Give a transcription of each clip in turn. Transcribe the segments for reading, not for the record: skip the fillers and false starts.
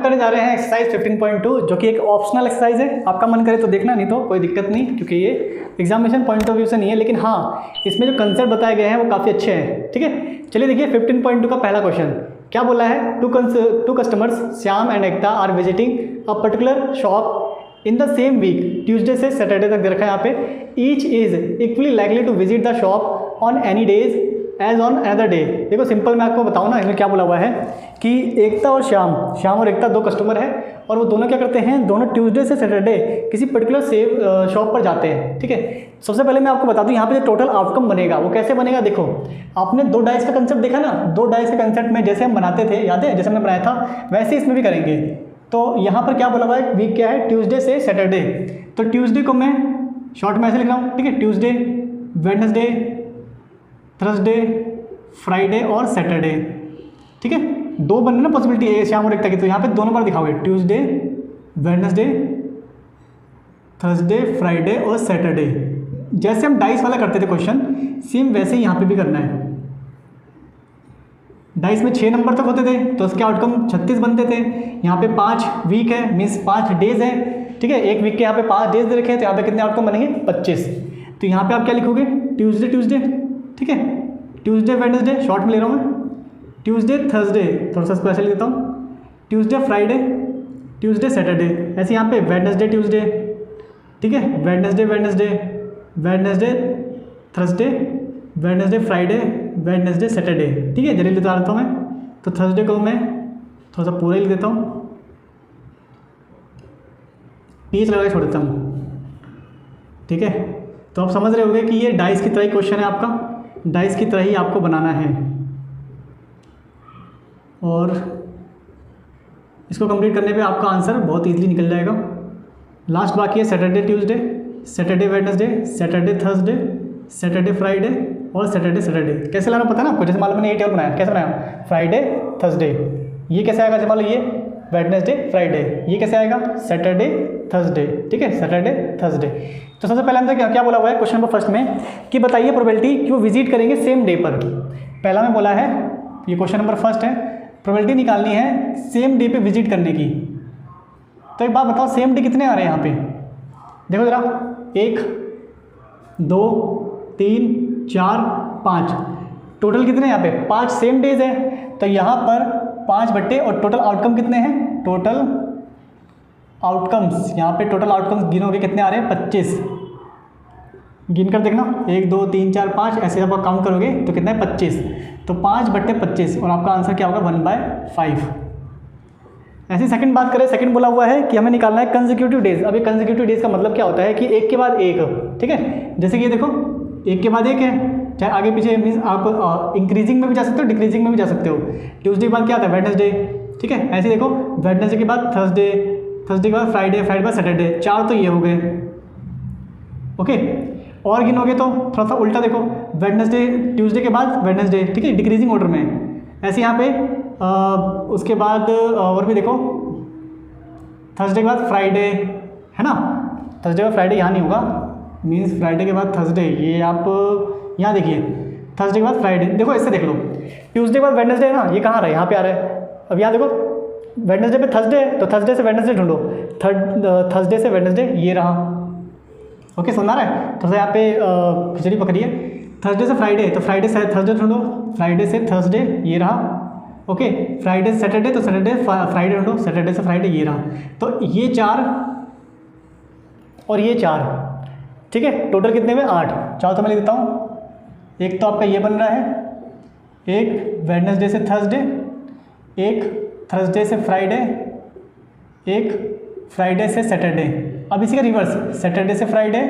करने जा रहे हैं एक्सरसाइज 15.2 जो कि एक ऑप्शनल एक्सरसाइज है। आपका मन करे तो देखना, नहीं तो कोई दिक्कत नहीं, क्योंकि ये एग्जामिनेशन पॉइंट ऑफ व्यू से नहीं है, लेकिन हाँ इसमें जो कंसेप्ट बताए गए हैं वो काफ़ी अच्छे हैं। ठीक है, चलिए देखिए 15.2 का पहला क्वेश्चन क्या बोला है। Two customers Shyam and Ekta are visiting a particular shop in the same week, Tuesday से सैटरडे तक दे रखा है यहाँ पे। Each is equally likely to visit the shop on any days as on another day. देखो सिंपल मैं आपको बताऊँ ना, इसमें क्या बोला हुआ है कि एकता और श्याम और एकता दो कस्टमर है और वो दोनों क्या करते हैं, दोनों ट्यूसडे से सैटरडे किसी पर्टिकुलर सेव शॉप पर जाते हैं। ठीक है, सबसे पहले मैं आपको बता दूं यहाँ पे जो टोटल आउटकम बनेगा वो कैसे बनेगा। देखो आपने दो डाइस का कंसेप्ट देखा ना, दो डाइस के कंसेप्ट में जैसे हम बनाते थे, याद है जैसे हमने बनाया था वैसे इसमें भी करेंगे। तो यहाँ पर क्या बोला हुआ है, वीक क्या है, ट्यूसडे से सैटरडे। तो ट्यूसडे को मैं शॉर्ट में ऐसे लिख रहा हूँ। ठीक है, ट्यूसडे, वेडनेसडे, थर्सडे, फ्राइडे और सैटरडे। ठीक है, दो बनने ना पॉसिबिलिटी है श्याम और एकता की, तो यहाँ पे दोनों बार दिखाओगे, ट्यूसडे, वेडनेसडे, थर्सडे, फ्राइडे और सैटरडे। जैसे हम डाइस वाला करते थे क्वेश्चन, सेम वैसे ही यहाँ पे भी करना है। डाइस में 6 नंबर तक होते थे तो उसके आउटकम 36 बनते थे। यहाँ पे 5 वीक है, मीन्स 5 डेज है। ठीक है, एक वीक के यहाँ पे 5 डेज दे रखे हैं, तो यहाँ पे कितने आउटकम बनेंगे, 25। तो यहाँ पे आप क्या लिखोगे, ट्यूसडे। ठीक है, ट्यूसडे, वेडनेसडे शॉर्ट में ले रहा हूँ मैं, ट्यूसडे, थर्सडे थोड़ा सा स्पेशल देता हूँ, ट्यूसडे, फ्राइडे, ट्यूसडे, सैटरडे। ऐसे यहाँ पे वेडनेसडे, ट्यूसडे। ठीक है, Wednesday, Wednesday, Thursday, Wednesday, Friday, Wednesday, Saturday. ठीक है, जल्दी बता देता हूँ मैं। तो थर्सडे को मैं थोड़ा सा पूरा ही लिख देता हूँ, पीस लगा के छोड़ देता हूँ। ठीक है, तो आप समझ रहे होंगे कि ये डाइस की तरह ही क्वेश्चन है आपका, डाइस की तरह ही आपको बनाना है। और इसको कंप्लीट करने पे आपका आंसर बहुत इजीली निकल जाएगा। लास्ट बाकी है Saturday, Tuesday, Saturday, Wednesday, Saturday, Thursday, Saturday, Friday और सैटरडे। कैसे लाना पता है ना आपको, जैसे मान लो मैंने ये टेबल बनाया, कैसे बनाया, फ्राइडे, थर्सडे, ये कैसे आएगा, जैसे मान लो ये वेडनेसडे, फ्राइडे, ये कैसे आएगा, सैटरडे, थर्सडे। ठीक है, सैटरडे, थर्सडे। तो सबसे पहले हमसे क्या बोला हुआ है क्वेश्चन नंबर फर्स्ट में कि बताइए प्रोबेबिलिटी कि वो विजिट करेंगे सेम डे पर। पहला में बोला है, ये क्वेश्चन नंबर फर्स्ट है, प्रोबेबिलिटी निकालनी है सेम डे पे विजिट करने की। तो एक बात बताओ, सेम डे कितने आ रहे हैं यहाँ पे, देखो जरा, 1, 2, 3, 4, 5, टोटल कितने यहाँ पे, 5 सेम डेज है। तो यहाँ पर 5 बट्टे और टोटल आउटकम कितने हैं, टोटल आउटकम्स, यहाँ पे टोटल आउटकम्स गिनोगे कितने आ रहे हैं, 25। गिन कर देखना, 1, 2, 3, 4, 5, ऐसे जब आप काउंट करोगे तो कितना है, 25। तो 5 बट्टे 25 और आपका आंसर क्या होगा, 1/5। ऐसी सेकंड बात करें, सेकंड बोला हुआ है कि हमें निकालना है कंसेक्यूटिव डेज। अब ये कंसेक्यूटिव डेज का मतलब क्या होता है कि एक के बाद एक। ठीक है, जैसे कि ये देखो, एक के बाद एक है, चाहे आगे पीछे, मीन्स आप इंक्रीजिंग में भी जा सकते हो, डिक्रीजिंग में भी जा सकते हो। ट्यूसडे के बाद क्या आता है, वेडनेसडे। ठीक है, ऐसे देखो, वेडनेसडे के बाद थर्सडे, थर्सडे के बाद फ्राइडे, फ्राइडे के बाद सैटरडे। 4 तो ये हो गए। ओके, और गिनोगे तो थोड़ा सा उल्टा देखो, वेडनेसडे, ट्यूसडे के बाद वेडनेसडे। ठीक है, डिक्रीजिंग ऑर्डर में। ऐसे यहाँ पे उसके बाद और भी देखो, थर्सडे के बाद फ्राइडे, है ना, थर्सडे के बाद फ्राइडे यहाँ नहीं होगा, मीन्स फ्राइडे के बाद थर्सडे, ये आप यहाँ देखिए, थर्सडे के बाद फ्राइडे। देखो ऐसे देख लो, ट्यूसडे के बाद वेडनेसडे है ना, ये कहाँ आ रहा है, यहाँ पे आ रहा है। अब यहाँ देखो, वेडनेसडे पे थर्सडे है, तो थर्सडे से वेडनेसडे ढूंढो, थर्सडे से वेडनेसडे ये रहा। ओके, समझ आ रहा है। थोड़ा सा यहाँ पे खिचड़ी पकड़िए, थर्सडे से फ्राइडे, तो फ्राइडे से थर्सडे ढूंढो, फ्राइडे से थर्सडे ये रहा। ओके, फ्राइडे से सैटरडे, तो सैटरडे फ्राइडे ढूंढो, सैटरडे से फ्राइडे ये रहा। तो ये 4 और ये 4, ठीक है, टोटल कितने में, 8। 4 तो मैं लिख देता हूँ। एक तो आपका ये बन रहा है, एक वेडनेसडे से थर्सडे, एक थर्सडे से फ्राइडे, एक फ्राइडे से सैटरडे। अब इसी का रिवर्स, सैटरडे से फ्राइडे,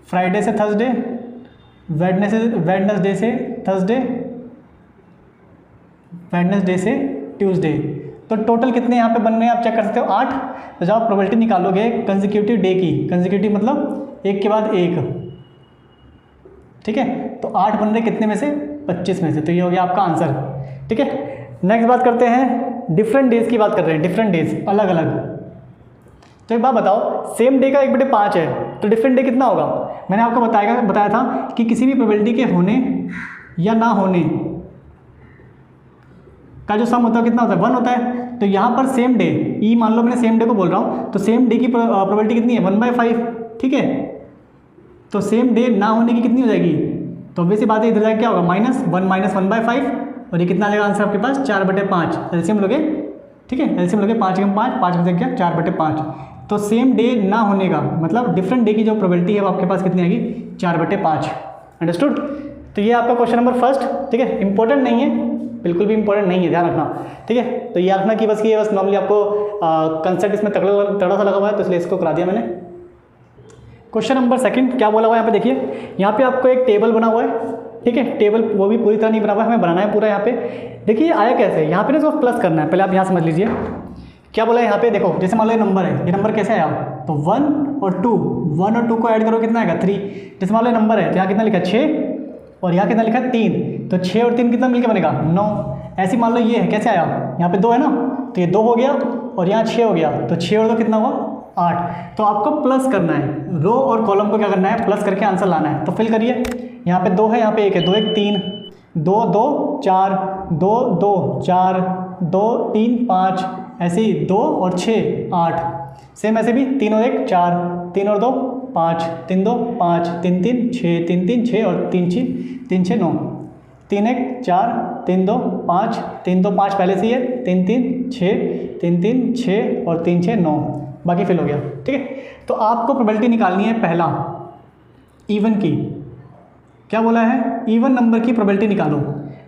फ्राइडे से थर्सडे, वेडनेसडे से थर्सडे, वेडनेसडे से ट्यूसडे। तो टोटल कितने यहाँ पे बन रहे हैं आप चेक कर सकते हो, 8। तो जब आप प्रोबेबिलिटी निकालोगे कंसेक्यूटिव डे की, कंसेक्यूटिव मतलब एक के बाद एक, ठीक है, तो 8 बन रहे कितने में से, 25 में से। तो ये हो गया आपका आंसर। ठीक है, नेक्स्ट बात करते हैं, डिफरेंट डेज की बात कर रहे हैं, डिफरेंट डेज, अलग अलग। तो एक बात बताओ, सेम डे का 1/5 है, तो डिफरेंट डे कितना होगा। मैंने आपको बताया था कि किसी भी प्रोबेबिलिटी के होने या ना होने का जो सम होता है कितना होता है, 1 होता है। तो यहाँ पर सेम डे, ई मान लो मैंने सेम डे को बोल रहा हूँ, तो सेम डे की प्रोबेबिलिटी कितनी है 1/5, ठीक है। तो सेम डे ना होने की कितनी हो जाएगी, तो वैसी बात है इधर जाके क्या होगा -1 - 1/5, और ये कितना आ जाएगा आंसर आपके पास 4/5। एलसीएम लोगे, ठीक है, एलसीएम लोगे 5 × 5, 5 में से क्या 4/5। तो सेम डे ना होने का मतलब डिफरेंट डे की जो प्रोबेबिलिटी है वो आपके पास कितनी आएगी 4/5। अंडरस्टूड। तो ये आपका क्वेश्चन नंबर फर्स्ट, ठीक है, इंपॉर्टेंट नहीं है, बिल्कुल भी इंपॉर्टेंट नहीं है, ध्यान रखना, ठीक है। तो ये रखना कि बस ये बस नॉर्मली आपको कंसेप्ट इसमें तगड़ा सा लगा हुआ है, तो इसलिए इसको करा दिया मैंने। क्वेश्चन नंबर सेकंड क्या बोला हुआ है यहाँ पे देखिए, यहाँ पे आपको एक टेबल बना हुआ है, ठीक है, टेबल वो भी पूरी तरह नहीं बना हुआ है, हमें बनाना है पूरा। यहाँ पे देखिए आया कैसे, यहाँ पे ना इसको प्लस करना है, पहले आप यहाँ समझ लीजिए क्या बोला है यहाँ पे। देखो जैसे मान लो ये नंबर है, ये नंबर कैसे आया, तो 1 और 2, 1 और 2 को ऐड करो कितना आएगा 3। जैसे मान लो नंबर है तो यहाँ कितना लिखा है 6, और यहाँ कितना लिखा है 3, तो 6 और 3 कितना मिलकर बनेगा 9। ऐसे मान लो ये है, कैसे आया, यहाँ पे 2 है ना, तो ये 2 हो गया और यहाँ 6 हो गया, तो 6 और 2 कितना हुआ 8। तो आपको प्लस करना है, रो और कॉलम को क्या करना है, प्लस करके आंसर लाना है। तो फिल करिए, यहाँ पे 2 है, यहाँ पे 1 है, 2 1 3, 2 2 4, 2 2 4, 2 3 5, ऐसे ही 2 और 6 8, सेम ऐसे भी 3 और 1 4, 3 और 2 5, 3 2 5, 3 3 6, 3 3 6 और 3 6 9, 3 1 4, 3 2 5, 3 2 5 पहले से ही है, 3 3 6, 3 3 6 और 3 6 9, बाकी फिल हो गया, ठीक है। तो आपको प्रोबेबिलिटी निकालनी है पहला इवन की, क्या बोला है, इवन नंबर की प्रोबेबिलिटी निकालो।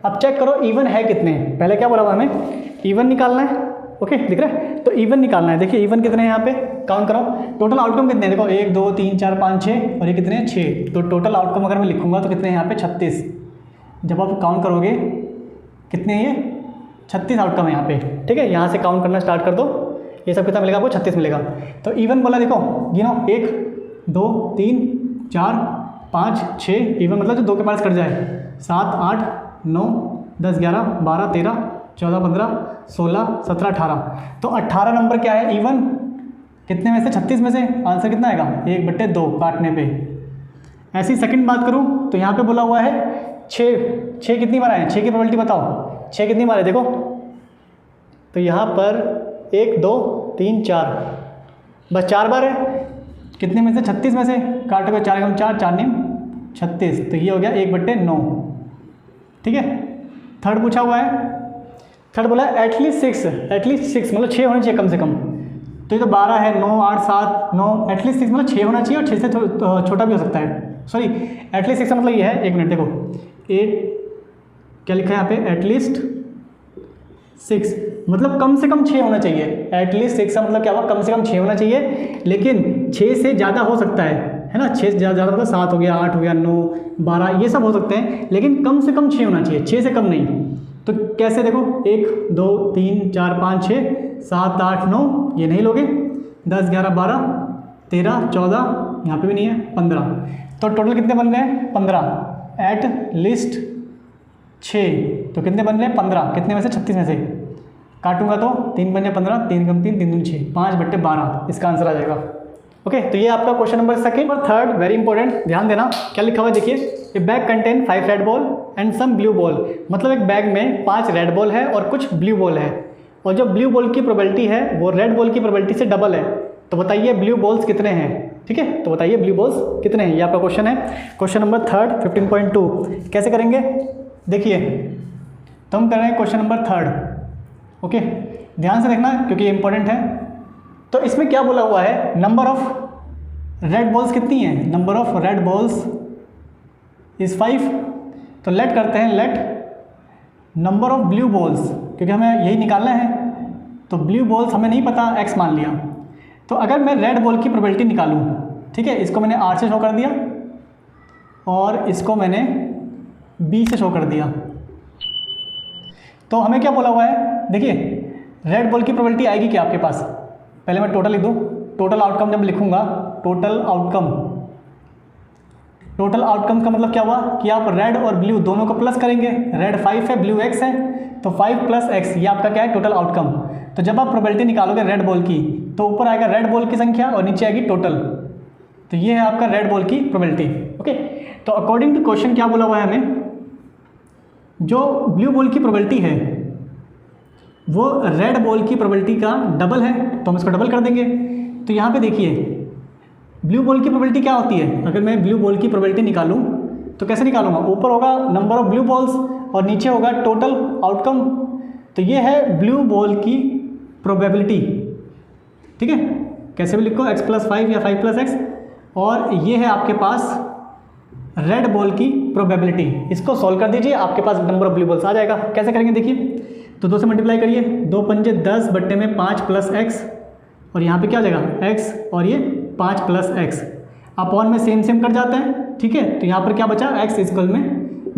अब चेक करो इवन है कितने, पहले क्या बोला हुआ हमें, इवन निकालना है, ओके दिख रहा है, तो इवन निकालना है। देखिए इवन कितने हैं यहाँ पे, काउंट करो, टोटल आउटकम कितने हैं, देखो 1 2 3 4 5 6, और ये कितने हैं 6, तो टोटल आउटकम अगर मैं लिखूंगा तो कितने हैं यहाँ पे 36। जब आप काउंट करोगे कितने हैं, ये 36 आउटकम है यहाँ पे, ठीक है। यहाँ से काउंट करना स्टार्ट कर दो, ये सब कितना मिलेगा आपको 36 मिलेगा। तो इवन बोला देखो गिनो 1 2 3 4 5 6, इवन मतलब जो 2 के पास कट जाए, 7 8 9 10 11 12 13 14 15 16 17 18, तो 18 नंबर क्या है इवन, कितने में से 36 में से, आंसर कितना आएगा 1/2 काटने पे। ऐसी सेकंड बात करूं तो यहाँ पे बोला हुआ है 6 कितनी बार आए, 6 की प्रोबेबिलिटी बताओ, 6 कितनी बार है देखो, तो यहाँ पर 1 2 3 4, बस 4 बार है, कितने में से 36 में से, काटोगे 4 × 4 4 9 36, तो ये हो गया 1/9, ठीक है। थर्ड पूछा हुआ है, थर्ड बोला है एटलीस्ट 6 मतलब 6 होना चाहिए कम से कम, तो ये तो 12 है, 9 8 7 9, एटलीस्ट 6 मतलब 6 होना चाहिए, और 6 से छोटा भी हो सकता है, सॉरी एटलीस्ट 6 का मतलब ये है, 1 मिनट देखो 8 क्या लिखा है यहाँ पे, एटलीस्ट 6 मतलब कम से कम 6 होना चाहिए, एटलीस्ट 6 का मतलब क्या हुआ, कम से कम 6 होना चाहिए, लेकिन 6 से ज़्यादा हो सकता है ना, 6 से ज़्यादा मतलब 7 हो गया 8 हो गया 9 12 ये सब हो सकते हैं, लेकिन कम से कम 6 होना चाहिए, 6 से कम नहीं। तो कैसे देखो 1 2 3 4 5 6 7 8 9, ये नहीं लोगे, 10 11 12 13 14, यहाँ पे भी नहीं है 15, तो टोटल कितने बन रहे हैं 15, एट लिस्ट 6, तो कितने बन रहे हैं 15, कितने में से 36 में से, काटूंगा तो 3 बन जाए 15, 3 × 3 3 दूनी 6, 5/12 इसका आंसर आ जाएगा, ओके। तो ये आपका क्वेश्चन नंबर सेकंड। और थर्ड वेरी इंपॉर्टेंट, ध्यान देना क्या लिखा हुआ है देखिए, a bag contain 5 red ball and some blue ball, मतलब एक बैग में 5 रेड बॉल है और कुछ ब्लू बॉल है, और जो ब्लू बॉल की प्रोबेबिलिटी है वो रेड बॉल की प्रोबेबिलिटी से डबल है, तो बताइए ब्लू बॉल्स कितने हैं, ठीक है, तो बताइए ब्लू बॉल्स कितने हैं, ये आपका क्वेश्चन है। क्वेश्चन नंबर थर्ड 15.2 कैसे करेंगे देखिए, तो हम कर रहे हैं क्वेश्चन नंबर थर्ड, ओके ध्यान से देखना क्योंकि ये इंपॉर्टेंट है। तो इसमें क्या बोला हुआ है, नंबर ऑफ रेड बॉल्स कितनी है, number of red balls is 5, तो लेट करते हैं, let number of blue balls, क्योंकि हमें यही निकालना है, तो ब्लू बॉल्स हमें नहीं पता, x मान लिया, तो अगर मैं रेड बॉल की प्रोबेबिलिटी निकालूं, ठीक है, इसको मैंने R से शो कर दिया और इसको मैंने B से शो कर दिया, तो हमें क्या बोला हुआ है देखिए, रेड बॉल की प्रोबेबिलिटी आएगी क्या आपके पास, पहले मैं टोटल लिख दूँ, टोटल आउटकम जब लिखूंगा, टोटल आउटकम का मतलब क्या हुआ कि आप रेड और ब्लू दोनों को प्लस करेंगे, रेड 5 है ब्लू x है, तो 5 + x ये आपका क्या है टोटल आउटकम। तो जब आप प्रोबेबिलिटी निकालोगे रेड बॉल की, तो ऊपर आएगा रेड बॉल की संख्या और नीचे आएगी टोटल, तो ये है आपका रेड बॉल की प्रोबेबिलिटी, ओके। तो अकॉर्डिंग टू क्वेश्चन क्या बोला हुआ है हमें, जो ब्लू बॉल की प्रोबेबिलिटी है वो रेड बॉल की प्रोबेबिलिटी का डबल है, तो हम इसको डबल कर देंगे। तो यहाँ पे देखिए ब्लू बॉल की प्रोबेबिलिटी क्या होती है, अगर मैं ब्लू बॉल की प्रोबेबिलिटी निकालूँ तो कैसे निकालूंगा, ऊपर होगा नंबर ऑफ ब्लू बॉल्स और नीचे होगा टोटल आउटकम। तो ये है ब्लू बॉल की प्रोबेबिलिटी, ठीक है, कैसे भी लिखो x+5 या 5+x, और ये है आपके पास रेड बॉल की प्रोबेबिलिटी। इसको सॉल्व कर दीजिए, आपके पास नंबर ऑफ ब्लू बॉल्स आ जाएगा। कैसे करेंगे देखिए, तो 2 से मल्टीप्लाई करिए, 2 पंजे 10 बट्टे में 5 + x, और यहाँ पे क्या आ जाएगा x और ये 5 + x, अपॉन में सेम सेम कट जाता है, ठीक है। तो यहाँ पर क्या बचा x इक्वल में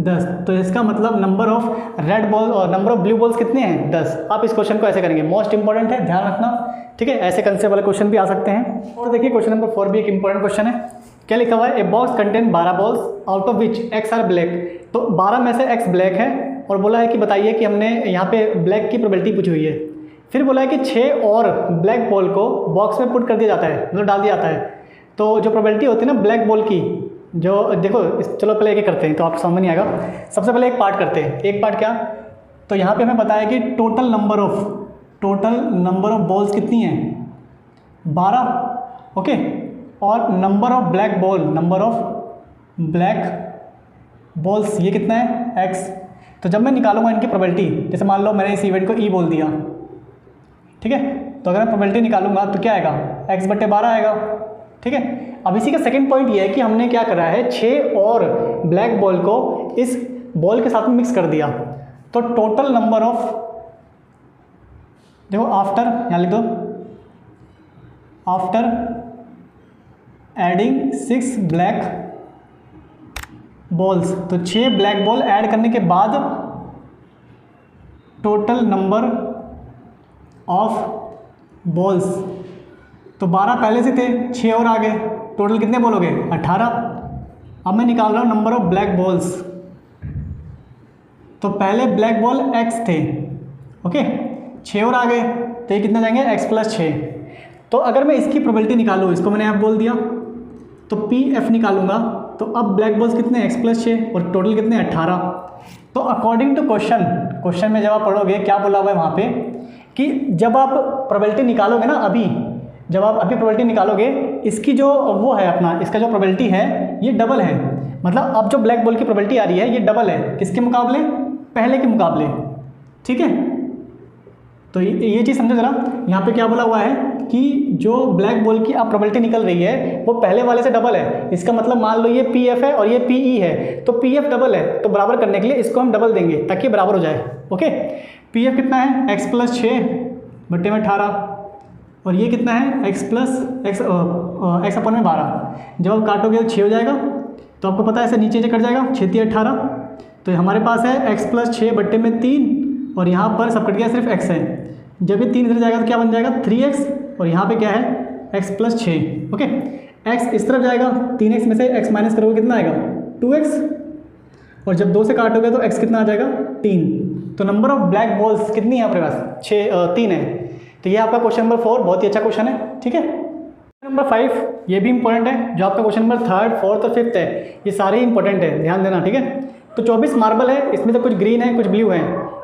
10। तो इसका मतलब नंबर ऑफ रेड बॉल और नंबर ऑफ ब्लू बॉल्स कितने हैं, 10। आप इस क्वेश्चन को ऐसे करेंगे, मोस्ट इंपॉर्टेंट है, ध्यान रखना, ठीक है। ऐसे कंसेप्ट वाले क्वेश्चन भी आ सकते हैं। और देखिए क्वेश्चन नंबर 4 भी एक इंपॉर्टेंट क्वेश्चन है। क्या लिखा हुआ है, a box contain 12 balls out of which x are black. तो 12 में से x ब्लैक है, और बोला है कि बताइए कि हमने यहाँ पे ब्लैक की प्रोबेबिलिटी पूछी हुई है। फिर बोला है कि 6 और ब्लैक बॉल को बॉक्स में पुट कर दिया जाता है, मतलब डाल दिया जाता है। तो जो प्रोबेबिलिटी होती है ना ब्लैक बॉल की, जो देखो चलो पहले एक करते हैं तो आपको समझ नहीं आएगा। सबसे पहले एक पार्ट करते हैं। एक पार्ट क्या, तो यहाँ पे हमें बताया कि टोटल नंबर ऑफ बॉल्स कितनी हैं, 12, ओके। और नंबर ऑफ ब्लैक बॉल्स ये कितना है, x। तो जब मैं निकालूंगा इनकी प्रोबेबिलिटी, जैसे मान लो मैंने इस इवेंट को e बोल दिया, ठीक है, तो अगर मैं प्रोबेबिलिटी निकालूंगा तो क्या आएगा, x/12 आएगा, ठीक है। अब इसी का सेकंड पॉइंट ये है कि हमने क्या करा है, 6 और ब्लैक बॉल को इस बॉल के साथ में मिक्स कर दिया। तो टोटल नंबर ऑफ, देखो आफ्टर, यहाँ लिख दो, आफ्टर एडिंग 6 ब्लैक बॉल्स, तो 6 ब्लैक बॉल ऐड करने के बाद टोटल नंबर ऑफ बॉल्स, तो 12 पहले से थे, 6 और आ गए, टोटल कितने बॉल हो गए, 18। अब मैं निकाल रहा हूँ नंबर ऑफ ब्लैक बॉल्स। तो पहले ब्लैक बॉल x थे, ओके, 6 और आ गए, तो ये कितना जाएंगे, x+6। तो अगर मैं इसकी प्रोबेबिलिटी निकालूँ, इसको मैंने f बोल दिया, तो pf निकालूंगा, तो अब ब्लैक बॉल्स कितने, x+6, और टोटल कितने, 18। तो अकॉर्डिंग टू क्वेश्चन में जब आप पढ़ोगे क्या बोला हुआ है वहाँ पे, कि जब आप प्रोबेबिलिटी निकालोगे ना, जब आप अभी प्रोबेबिलिटी निकालोगे, इसकी जो वो है अपना, इसका जो प्रोबेबिलिटी है ये डबल है, मतलब अब जो ब्लैक बॉल की प्रोबेबिलिटी आ रही है ये डबल है, किसके मुकाबले, पहले के मुकाबले, ठीक है। तो ये चीज़ समझो जरा, यहाँ पे क्या बोला हुआ है कि जो ब्लैक बॉल की अब प्रोबेबिलिटी निकल रही है वो पहले वाले से डबल है। इसका मतलब मान लो ये PF है और ये PE है, तो PF डबल है, तो बराबर करने के लिए इसको हम डबल देंगे ताकि बराबर हो जाए, ओके। PF कितना है, x+6/18, और ये कितना है, x/12। जब आप काटोगे तो 6 हो जाएगा, तो आपको पता है ऐसे नीचे कट जाएगा, 6 × 18, तो हमारे पास है x+6/3, और यहाँ पर सब कट गया, सिर्फ x है। जब ये 3 इधर जाएगा तो क्या बन जाएगा, 3x, और यहाँ पे क्या है, x+6, ओके। x इस तरफ जाएगा, 3x में से x माइनस करोगे कितना आएगा, 2x, और जब 2 से काटोगे तो x कितना आ जाएगा, 3। तो नंबर ऑफ ब्लैक बॉल्स कितनी है आपके पास, 3 है। तो ये आपका क्वेश्चन नंबर 4 बहुत ही अच्छा क्वेश्चन है, ठीक है। नंबर 5 ये भी इंपॉर्टेंट है, जो आपका क्वेश्चन नंबर 3rd, 4th और 5th है, ये सारे इंपॉर्टेंट है, ध्यान देना, ठीक है। तो 24 मार्बल है, इसमें से कुछ ग्रीन है कुछ ब्लू है।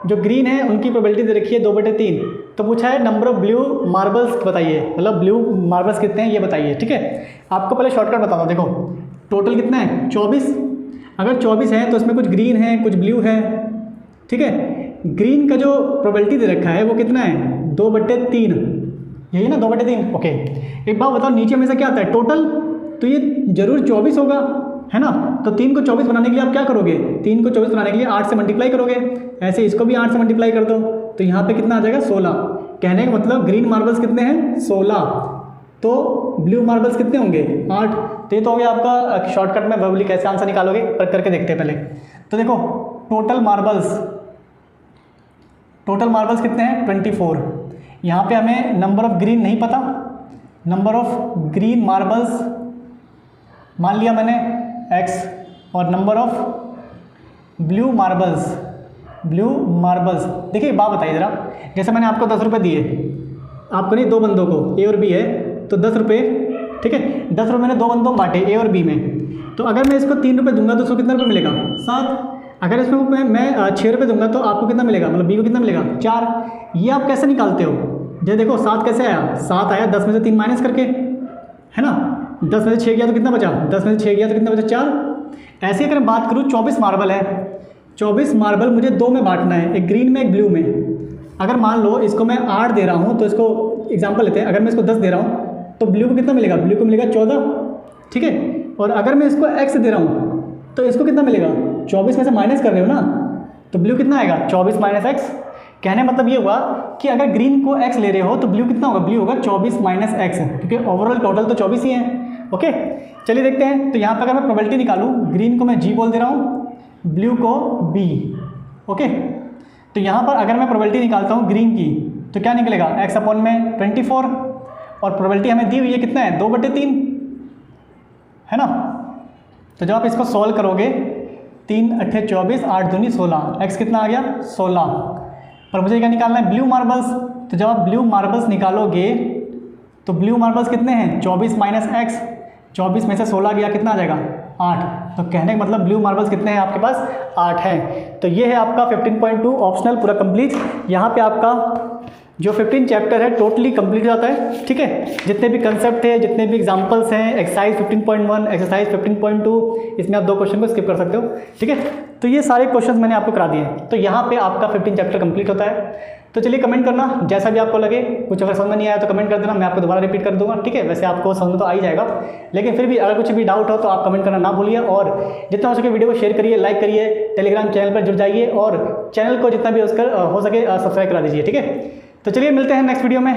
जो ग्रीन है उनकी प्रोबेबिलिटी दे रखी है 2/3। तो पूछा है नंबर ऑफ ब्लू मार्बल्स बताइए, मतलब ब्लू मार्बल्स कितने हैं ये बताइए, ठीक है। आपको पहले शॉर्टकट बताता हूँ, देखो टोटल कितना है, 24। अगर 24 है तो इसमें कुछ ग्रीन है कुछ ब्लू है, ठीक है। ग्रीन का जो प्रोबेबिलिटी दे रखा है वो कितना है, 2/3, यही ना, 2/3, ओके। एक बात बताओ, नीचे में से क्या आता है, टोटल, तो ये जरूर 24 होगा, है ना। तो 3 को 24 बनाने के लिए आप क्या करोगे, 3 को 24 बनाने के लिए 8 से मल्टीप्लाई करोगे, ऐसे इसको भी 8 से मल्टीप्लाई कर दो, तो यहाँ पे कितना आ जाएगा, 16। कहने का मतलब ग्रीन मार्बल्स कितने हैं, 16, तो ब्लू मार्बल्स कितने होंगे, 8। तो ये तो हो गया आपका शॉर्टकट में वर्बली कैसे आंसर निकालोगे, पर करके देखते हैं पहले। तो देखो टोटल मार्बल्स कितने हैं, 24। यहाँ पे हमें नंबर ऑफ ग्रीन नहीं पता, नंबर ऑफ ग्रीन मार्बल्स मान लिया मैंने x, और नंबर ऑफ ब्लू मार्बल्स देखिए, बात बताइए ज़रा, जैसे मैंने आपको 10 रुपये दिए, आपको नहीं, 2 बंदों को, A और B है, तो 10 रुपये, ठीक है। 10 रुपये मैंने 2 बंदों में बांटे, A और B में। तो अगर मैं इसको 3 रुपये दूंगा तो उसको कितना रुपये मिलेगा, 7। अगर इसमें मैं 6 रुपये दूंगा तो आपको कितना मिलेगा, मतलब बी को कितना मिलेगा 4। ये आप कैसे निकालते हो, ये देखो 7 कैसे आया, 7 आया 10 में से 3 माइनस करके, है ना। 10 में से 6 गया तो कितना बचा, 10 में से 6 गया तो कितना बचा 4। ऐसे अगर मैं बात करूँ 24 मार्बल है, 24 मार्बल मुझे 2 में बांटना है, एक ग्रीन में एक ब्लू में। अगर मान लो इसको मैं 8 दे रहा हूँ, तो इसको एग्जाम्पल लेते हैं, अगर मैं इसको 10 दे रहा हूँ तो ब्लू को कितना मिलेगा, ब्लू को मिलेगा 14, ठीक है। और अगर मैं इसको x दे रहा हूँ तो इसको कितना मिलेगा, 24 में से माइनस कर रहे हो ना, तो ब्लू कितना आएगा 24 माइनस एक्स। कहने मतलब ये हुआ कि अगर ग्रीन को x ले रहे हो तो ब्लू कितना होगा, ब्लू होगा 24 माइनस एक्स, क्योंकि ओवरऑल टोटल तो 24 ही है। ओके चलिए देखते हैं। तो यहाँ पर अगर मैं प्रोबेबिलिटी निकालूँ, ग्रीन को मैं g बोल दे रहा हूँ, ब्लू को b। ओके तो यहाँ पर अगर मैं प्रोबेबिलिटी निकालता हूँ ग्रीन की तो क्या निकलेगा, x अपॉन में 24, और प्रोबेबिलिटी हमें दी हुई है कितना है 2/3, है ना। तो जब आप इसको सॉल्व करोगे 3 8 24 8 दूनी 16, x कितना आ गया 16। पर मुझे क्या निकालना है, ब्लू मार्बल्स। तो जब आप ब्लू मार्बल्स निकालोगे तो ब्लू मार्बल्स कितने हैं 24 माइनस एक्स, 24 में से 16 गया कितना आ जाएगा 8। तो कहने का मतलब ब्लू मार्बल्स कितने हैं आपके पास 8 हैं। तो ये है आपका 15.2 ऑप्शनल पूरा कंप्लीट। यहाँ पे आपका जो 15 चैप्टर है टोटली कंप्लीट हो जाता है, ठीक है। जितने भी कंसेप्ट है, जितने भी एग्जांपल्स हैं, एक्सरसाइज 15.1 एक्सरसाइज 15.2, इसमें आप 2 क्वेश्चन को स्किप कर सकते हो, ठीक है। तो ये सारे क्वेश्चन मैंने आपको करा दिए हैं। तो यहाँ पे आपका 15 चैप्टर कंप्लीट होता है। तो चलिए कमेंट करना जैसा भी आपको लगे, कुछ अगर समझ में नहीं आया तो कमेंट कर देना, मैं आपको दोबारा रिपीट कर दूंगा, ठीक है। वैसे आपको समझ में तो आ ही जाएगा, लेकिन फिर भी अगर कुछ भी डाउट हो तो आप कमेंट करना ना भूलिए। और जितना हो सके वीडियो को शेयर करिए, लाइक करिए, टेलीग्राम चैनल पर जुड़ जाइए और चैनल को जितना भी हो सके सब्सक्राइब करा दीजिए, ठीक है। तो चलिए मिलते हैं नेक्स्ट वीडियो में।